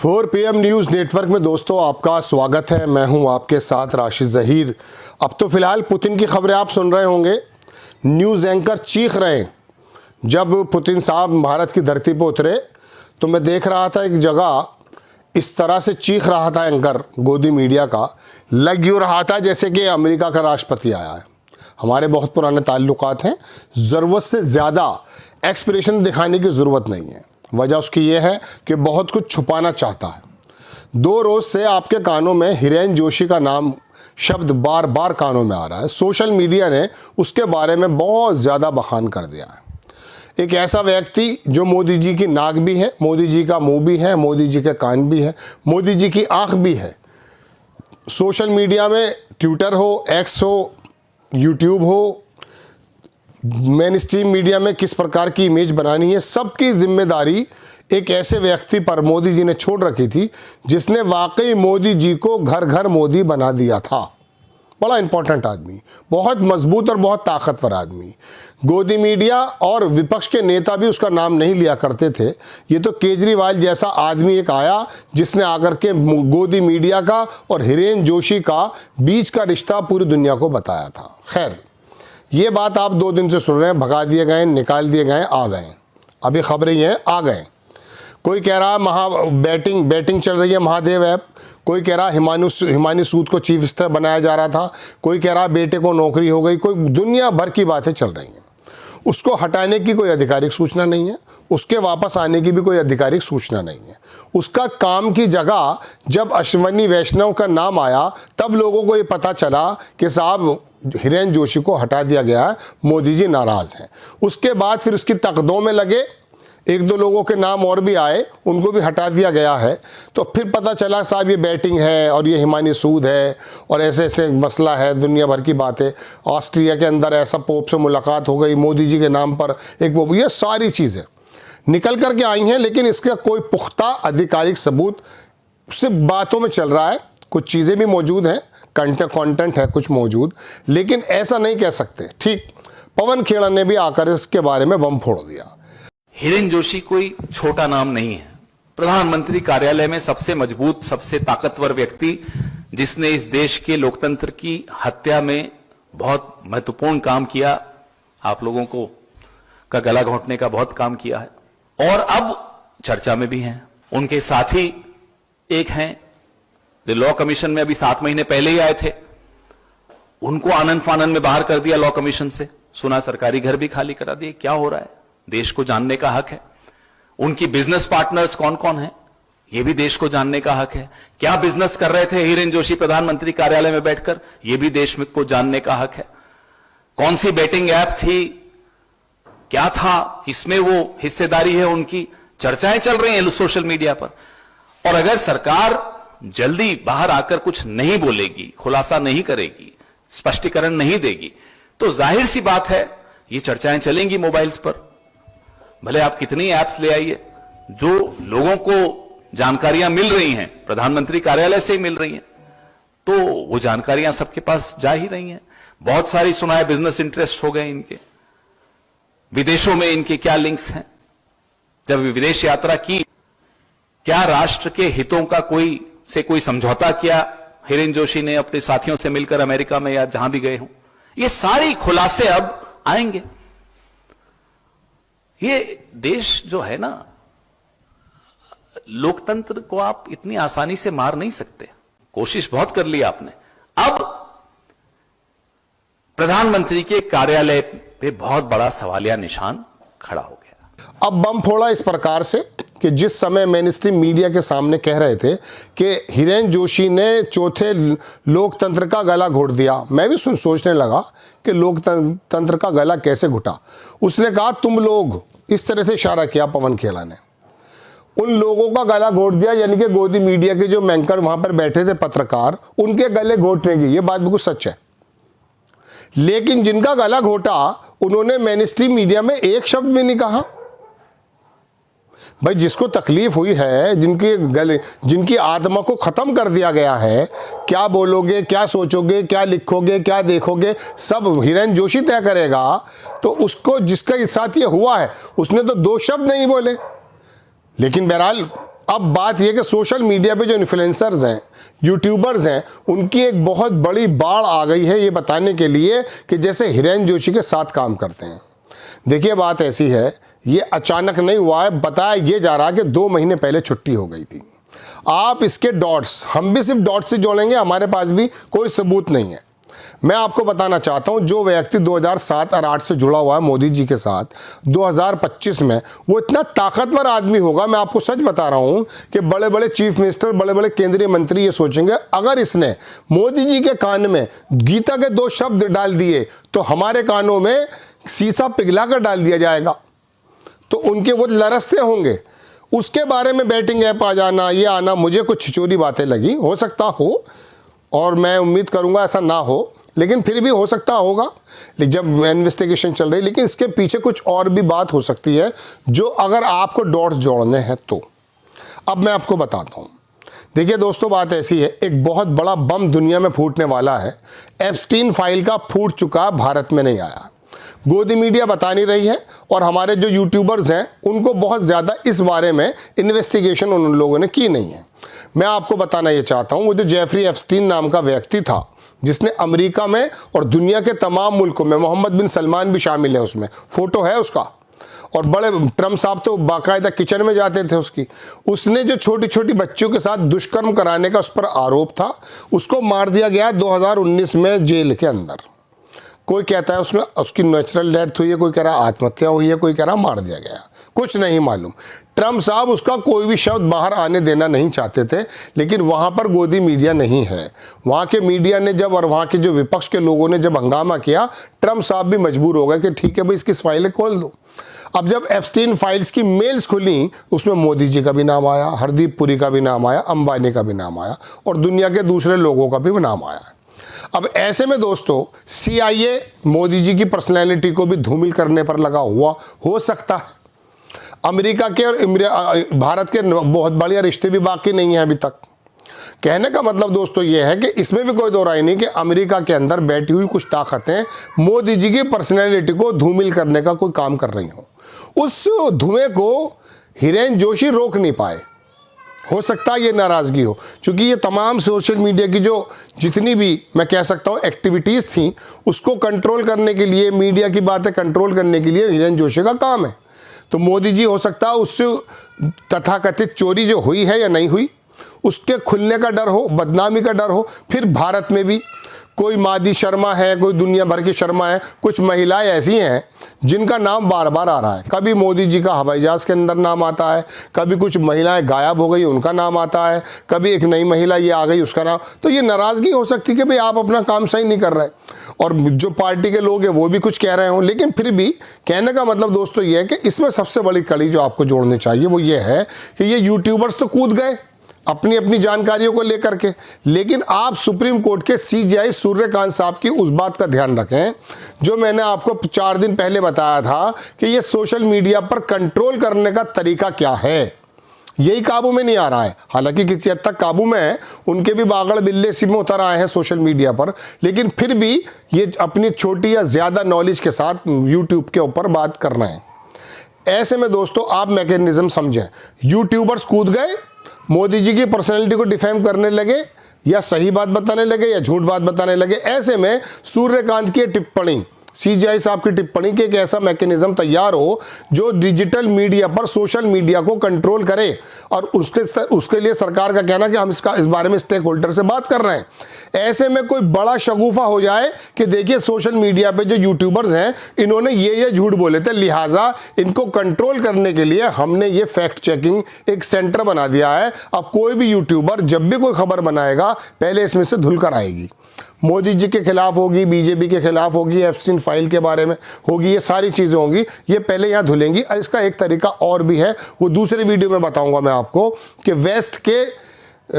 4 PM news network में दोस्तों आपका स्वागत है। मैं हूं आपके साथ राशिद ज़हीर। अब तो फिलहाल पुतिन की खबरें आप सुन रहे होंगे। न्यूज़ एंकर चीख रहे हैं। जब पुतिन साहब भारत की धरती पर उतरे तो मैं देख रहा था एक जगह इस तरह से चीख रहा था एंकर गोदी मीडिया का, लग यूँ रहा था जैसे कि अमेरिका का राष्ट्रपति आया है। हमारे बहुत पुराने ताल्लुकात हैं, ज़रूरत से ज़्यादा एक्सप्रेशन दिखाने की ज़रूरत नहीं है। वजह उसकी ये है कि बहुत कुछ छुपाना चाहता है। 2 रोज़ से आपके कानों में हिरेन जोशी का नाम शब्द बार बार कानों में आ रहा है। सोशल मीडिया ने उसके बारे में बहुत ज़्यादा बखान कर दिया है। एक ऐसा व्यक्ति जो मोदी जी की नाक भी है, मोदी जी का मुंह भी है, मोदी जी के कान भी है, मोदी जी की आँख भी है। सोशल मीडिया में ट्विटर हो, एक्स हो, यूट्यूब हो, मेन स्ट्रीम मीडिया में किस प्रकार की इमेज बनानी है, सबकी जिम्मेदारी एक ऐसे व्यक्ति पर मोदी जी ने छोड़ रखी थी जिसने वाकई मोदी जी को घर घर मोदी बना दिया था। बड़ा इंपॉर्टेंट आदमी, बहुत मजबूत और बहुत ताकतवर आदमी। गोदी मीडिया और विपक्ष के नेता भी उसका नाम नहीं लिया करते थे। ये तो केजरीवाल जैसा आदमी एक आया जिसने आकर के गोदी मीडिया का और हिरेन जोशी का बीच का रिश्ता पूरी दुनिया को बताया था। खैर, ये बात आप 2 दिन से सुन रहे हैं। भगा दिए गए, निकाल दिए गए, आ गए। अभी खबरें ये हैं, आ गए। कोई कह रहा है बैटिंग चल रही है महादेव ऐप। कोई कह रहा हिमानी सूद को चीफ मिनिस्टर बनाया जा रहा था। कोई कह रहा बेटे को नौकरी हो गई। कोई दुनिया भर की बातें चल रही हैं। उसको हटाने की कोई आधिकारिक सूचना नहीं है, उसके वापस आने की भी कोई आधिकारिक सूचना नहीं है। उसका काम की जगह जब अश्विनी वैष्णव का नाम आया तब लोगों को ये पता चला कि साहब हिरेन जोशी को हटा दिया गया है, मोदी जी नाराज़ हैं। उसके बाद फिर उसकी तकदों में लगे, 1-2 लोगों के नाम और भी आए, उनको भी हटा दिया गया है। तो फिर पता चला साहब ये बैटिंग है और ये हिमानी सूद है और ऐसे ऐसे मसला है, दुनिया भर की बातें। ऑस्ट्रिया के अंदर ऐसा पोप से मुलाकात हो गई मोदी जी के नाम पर, एक वो, ये सारी चीज़ें निकल कर के आई हैं। लेकिन इसका कोई पुख्ता आधिकारिक सबूत सिर्फ बातों में चल रहा है। कुछ चीज़ें भी मौजूद हैं, कंटेंट है कुछ मौजूद, लेकिन ऐसा नहीं कह सकते। ठीक पवन खेड़ा ने भी आकर इसके बारे में बम फोड़ दिया। हिरेन जोशी कोई छोटा नाम नहीं है। प्रधानमंत्री कार्यालय में सबसे मजबूत, सबसे ताकतवर व्यक्ति, जिसने इस देश के लोकतंत्र की हत्या में बहुत महत्वपूर्ण काम किया, आप लोगों को का गला घोंटने का बहुत काम किया है और अब चर्चा में भी हैं। उनके साथी एक हैं जो लॉ कमीशन में अभी 7 महीने पहले ही आए थे, उनको आनंद फानंद में बाहर कर दिया लॉ कमीशन से। सुना सरकारी घर भी खाली करा दिए। क्या हो रहा है, देश को जानने का हक है। उनकी बिजनेस पार्टनर्स कौन कौन है, यह भी देश को जानने का हक है। क्या बिजनेस कर रहे थे हिरेन जोशी प्रधानमंत्री कार्यालय में बैठकर, यह भी देश में को जानने का हक है। कौन सी बैटिंग ऐप थी, क्या था, किसमें वो हिस्सेदारी है, उनकी चर्चाएं चल रही हैं सोशल मीडिया पर। और अगर सरकार जल्दी बाहर आकर कुछ नहीं बोलेगी, खुलासा नहीं करेगी, स्पष्टीकरण नहीं देगी, तो जाहिर सी बात है ये चर्चाएं चलेंगी मोबाइल्स पर। भले आप कितनी ऐप्स ले आइए, जो लोगों को जानकारियां मिल रही हैं प्रधानमंत्री कार्यालय से ही मिल रही हैं, तो वो जानकारियां सबके पास जा ही रही हैं। बहुत सारी सुना है बिजनेस इंटरेस्ट हो गए इनके, विदेशों में इनके क्या लिंक्स हैं, जब विदेश यात्रा की, क्या राष्ट्र के हितों का कोई समझौता किया हिरेन जोशी ने अपने साथियों से मिलकर अमेरिका में या जहां भी गए हों। ये सारी खुलासे अब आएंगे। ये देश जो है ना, लोकतंत्र को आप इतनी आसानी से मार नहीं सकते। कोशिश बहुत कर ली आपने। अब प्रधानमंत्री के कार्यालय पे बहुत बड़ा सवालिया निशान खड़ा हो गया। अब बम फोड़ा इस प्रकार से कि जिस समय मेन स्ट्रीम मीडिया के सामने कह रहे थे कि हिरेन जोशी ने चौथे लोकतंत्र का गला घोट दिया, मैं भी सोचने लगा कि लोकतंत्र का गला कैसे घुटा। उसने कहा तुम लोग, इस तरह से इशारा किया पवन खेड़ा ने, उन लोगों का गला घोट दिया, यानी कि गोदी मीडिया के जो एंकर वहां पर बैठे थे पत्रकार, उनके गले घोटने की। ये बात बिल्कुल सच है। लेकिन जिनका गला घोटा उन्होंने मेन स्ट्रीम मीडिया में एक शब्द भी नहीं कहा। भाई जिसको तकलीफ हुई है, जिनकी आत्मा को ख़त्म कर दिया गया है, क्या बोलोगे, क्या सोचोगे, क्या लिखोगे, क्या देखोगे, सब हिरेन जोशी तय करेगा। तो उसको जिसका साथ ये हुआ है उसने तो 2 शब्द नहीं बोले। लेकिन बहरहाल अब बात यह कि सोशल मीडिया पे जो इन्फ्लुएंसर्स हैं, यूट्यूबर्स हैं, उनकी एक बहुत बड़ी बाढ़ आ गई है ये बताने के लिए कि जैसे हिरेन जोशी के साथ काम करते हैं। देखिए बात ऐसी है, ये अचानक नहीं हुआ है, बताया ये जा रहा है कि 2 महीने पहले छुट्टी हो गई थी। आप इसके डॉट्स, हम भी सिर्फ डॉट्स से जोड़ेंगे, हमारे पास भी कोई सबूत नहीं है। मैं आपको बताना चाहता हूं, जो व्यक्ति 2007 और 8 से जुड़ा हुआ है मोदी जी के साथ, 2025 में वो इतना ताकतवर आदमी होगा। मैं आपको सच बता रहा हूं कि बड़े बड़े चीफ मिनिस्टर, बड़े बड़े केंद्रीय मंत्री ये सोचेंगे अगर इसने मोदी जी के कान में गीता के 2 शब्द डाल दिए तो हमारे कानों में शीशा पिघला कर डाल दिया जाएगा। तो उनके वो लरसते होंगे। उसके बारे में बैटिंग ऐप आ जाना, ये आना, मुझे कुछ छिचोरी बातें लगी। हो सकता हो, और मैं उम्मीद करूंगा ऐसा ना हो, लेकिन फिर भी हो सकता होगा जब इन्वेस्टिगेशन चल रही। लेकिन इसके पीछे कुछ और भी बात हो सकती है जो अगर आपको डॉट्स जोड़ने हैं तो। अब मैं आपको बताता हूं। देखिए दोस्तों, बात ऐसी है, एक बहुत बड़ा बम दुनिया में फूटने वाला है। एप्स्टीन फाइल का फूट चुका, भारत में नहीं आया। गोदी मीडिया बता नहीं रही है और हमारे जो यूट्यूबर्स हैं उनको बहुत ज़्यादा इस बारे में इन्वेस्टिगेशन उन लोगों ने की नहीं है। मैं आपको बताना ये चाहता हूँ, वो जो जेफरी एप्स्टीन नाम का व्यक्ति था जिसने अमेरिका में और दुनिया के तमाम मुल्कों में, मोहम्मद बिन सलमान भी शामिल है उसमें, फ़ोटो है उसका, और बड़े ट्रम्प साहब तो बाकायदा किचन में जाते थे उसकी। उसने जो छोटी छोटी बच्चियों के साथ दुष्कर्म कराने का उस पर आरोप था, उसको मार दिया गया 2019 में जेल के अंदर। कोई कहता है उसमें उसकी नेचुरल डेथ हुई है, कोई कह रहा आत्महत्या हुई है, कोई कह रहा मार दिया गया, कुछ नहीं मालूम। ट्रम्प साहब उसका कोई भी शब्द बाहर आने देना नहीं चाहते थे, लेकिन वहाँ पर गोदी मीडिया नहीं है। वहाँ के मीडिया ने जब, और वहाँ के जो विपक्ष के लोगों ने जब हंगामा किया, ट्रम्प साहब भी मजबूर हो गए कि ठीक है भाई, इसकी फाइलें खोल दो। अब जब एप्स्टीन फाइल्स की मेल्स खुली, उसमें मोदी जी का भी नाम आया, हरदीप पुरी का भी नाम आया, अंबानी का भी नाम आया, और दुनिया के दूसरे लोगों का भी नाम आया। अब ऐसे में दोस्तों, CIA मोदी जी की पर्सनैलिटी को भी धूमिल करने पर लगा हुआ हो सकता है। अमेरिका के और भारत के बहुत बढ़िया रिश्ते भी बाकी नहीं है अभी तक। कहने का मतलब दोस्तों ये है कि इसमें भी कोई दो राय नहीं कि अमेरिका के अंदर बैठी हुई कुछ ताकतें मोदी जी की पर्सनैलिटी को धूमिल करने का कोई काम कर रही हों। उस धुएं को हिरेन जोशी रोक नहीं पाए। हो सकता है ये नाराज़गी हो, क्योंकि ये तमाम सोशल मीडिया की जो जितनी भी मैं कह सकता हूँ एक्टिविटीज़ थी, उसको कंट्रोल करने के लिए, मीडिया की बातें कंट्रोल करने के लिए हिरेन जोशी का काम है। तो मोदी जी हो सकता है उससे तथाकथित चोरी जो हुई है या नहीं हुई, उसके खुलने का डर हो, बदनामी का डर हो। फिर भारत में भी कोई मादी शर्मा है, कोई दुनिया भर की शर्मा है, कुछ महिलाएं ऐसी हैं जिनका नाम बार बार आ रहा है। कभी मोदी जी का हवाई जहाज़ के अंदर नाम आता है, कभी कुछ महिलाएं गायब हो गई उनका नाम आता है, कभी एक नई महिला ये आ गई उसका नाम। तो ये नाराज़गी हो सकती है कि भाई आप अपना काम सही नहीं कर रहे, और जो पार्टी के लोग हैं वो भी कुछ कह रहे हों। लेकिन फिर भी कहने का मतलब दोस्तों ये है कि इसमें सबसे बड़ी कड़ी जो आपको जोड़नी चाहिए वो ये है कि ये यूट्यूबर्स तो कूद गए अपनी अपनी जानकारियों को लेकर के, लेकिन आप सुप्रीम कोर्ट के CJI सूर्यकांत साहब की उस बात का ध्यान रखें जो मैंने आपको 4 दिन पहले बताया था कि ये सोशल मीडिया पर कंट्रोल करने का तरीका क्या है। यही काबू में नहीं आ रहा है, हालांकि किसी हद तक काबू में है, उनके भी बागड़ बिल्ले सिम उतर आए हैं सोशल मीडिया पर, लेकिन फिर भी ये अपनी छोटी या ज़्यादा नॉलेज के साथ यूट्यूब के ऊपर बात कर रहे हैं। ऐसे में दोस्तों आप मैकेनिज्म समझें, यूट्यूबर्स कूद गए, मोदी जी की पर्सनैलिटी को डिफेम करने लगे, या सही बात बताने लगे या झूठ बात बताने लगे। ऐसे में सूर्यकांत की टिप्पणी, CJI साहब की टिप्पणी के एक ऐसा मैकेनिज्म तैयार हो जो डिजिटल मीडिया पर सोशल मीडिया को कंट्रोल करे, और उसके लिए सरकार का कहना कि हम इस बारे में स्टेक होल्डर से बात कर रहे हैं। ऐसे में कोई बड़ा शगुफा हो जाए कि देखिए सोशल मीडिया पे जो यूट्यूबर्स हैं इन्होंने ये झूठ बोले थे, लिहाजा इनको कंट्रोल करने के लिए हमने ये फैक्ट चेकिंग एक सेंटर बना दिया है। अब कोई भी यूट्यूबर जब भी कोई खबर बनाएगा पहले इसमें से धुल कर आएगी। मोदी जी के खिलाफ होगी, बीजेपी के खिलाफ होगी, एप्स्टीन फाइल के बारे में होगी, ये सारी चीज़ें होंगी, ये पहले यहाँ धुलेंगी। और इसका एक तरीका और भी है, वो दूसरे वीडियो में बताऊंगा मैं आपको कि वेस्ट के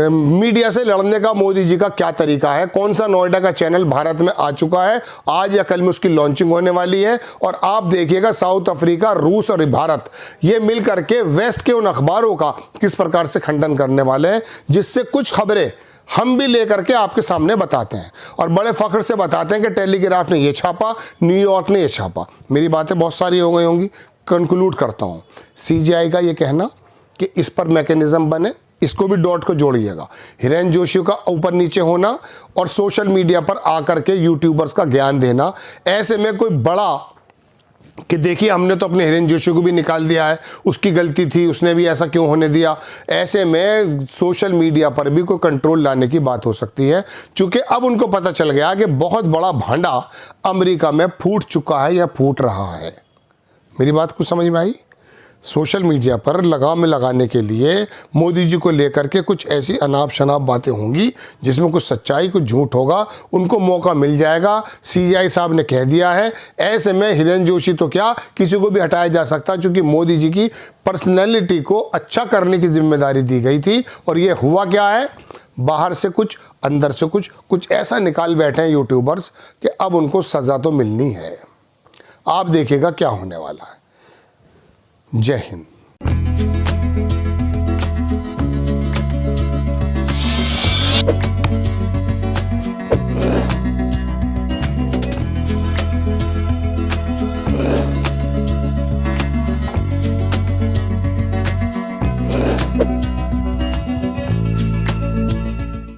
मीडिया से लड़ने का मोदी जी का क्या तरीका है। कौन सा नोएडा का चैनल भारत में आ चुका है, आज या कल में उसकी लॉन्चिंग होने वाली है, और आप देखिएगा साउथ अफ्रीका, रूस और भारत ये मिल करके वेस्ट के उन अखबारों का किस प्रकार से खंडन करने वाले हैं, जिससे कुछ खबरें हम भी लेकर के आपके सामने बताते हैं और बड़े फख्र से बताते हैं कि टेलीग्राफ ने ये छापा, न्यूयॉर्क ने ये छापा। मेरी बातें बहुत सारी हो गई होंगी, कंक्लूड करता हूँ। CJI का ये कहना कि इस पर मैकेनिज्म बने, इसको भी डॉट को जोड़िएगा। हिरेन जोशी का ऊपर नीचे होना और सोशल मीडिया पर आकर के यूट्यूबर्स का ज्ञान देना, ऐसे में कोई बड़ा कि देखिए हमने तो अपने हिरेन जोशी को भी निकाल दिया है, उसकी गलती थी, उसने भी ऐसा क्यों होने दिया, ऐसे में सोशल मीडिया पर भी कोई कंट्रोल लाने की बात हो सकती है। क्योंकि अब उनको पता चल गया कि बहुत बड़ा भांडा अमेरिका में फूट चुका है या फूट रहा है। मेरी बात कुछ समझ में आई? सोशल मीडिया पर लगाम लगाने के लिए मोदी जी को लेकर के कुछ ऐसी अनाप शनाप बातें होंगी जिसमें कुछ सच्चाई कुछ झूठ होगा, उनको मौका मिल जाएगा। सीजीआई साहब ने कह दिया है, ऐसे में हिरेन जोशी तो क्या किसी को भी हटाया जा सकता है, क्योंकि मोदी जी की पर्सनैलिटी को अच्छा करने की जिम्मेदारी दी गई थी। और ये हुआ क्या है, बाहर से कुछ अंदर से कुछ ऐसा निकाल बैठे हैं यूट्यूबर्स कि अब उनको सज़ा तो मिलनी है। आप देखिएगा क्या होने वाला है। जय हिंद।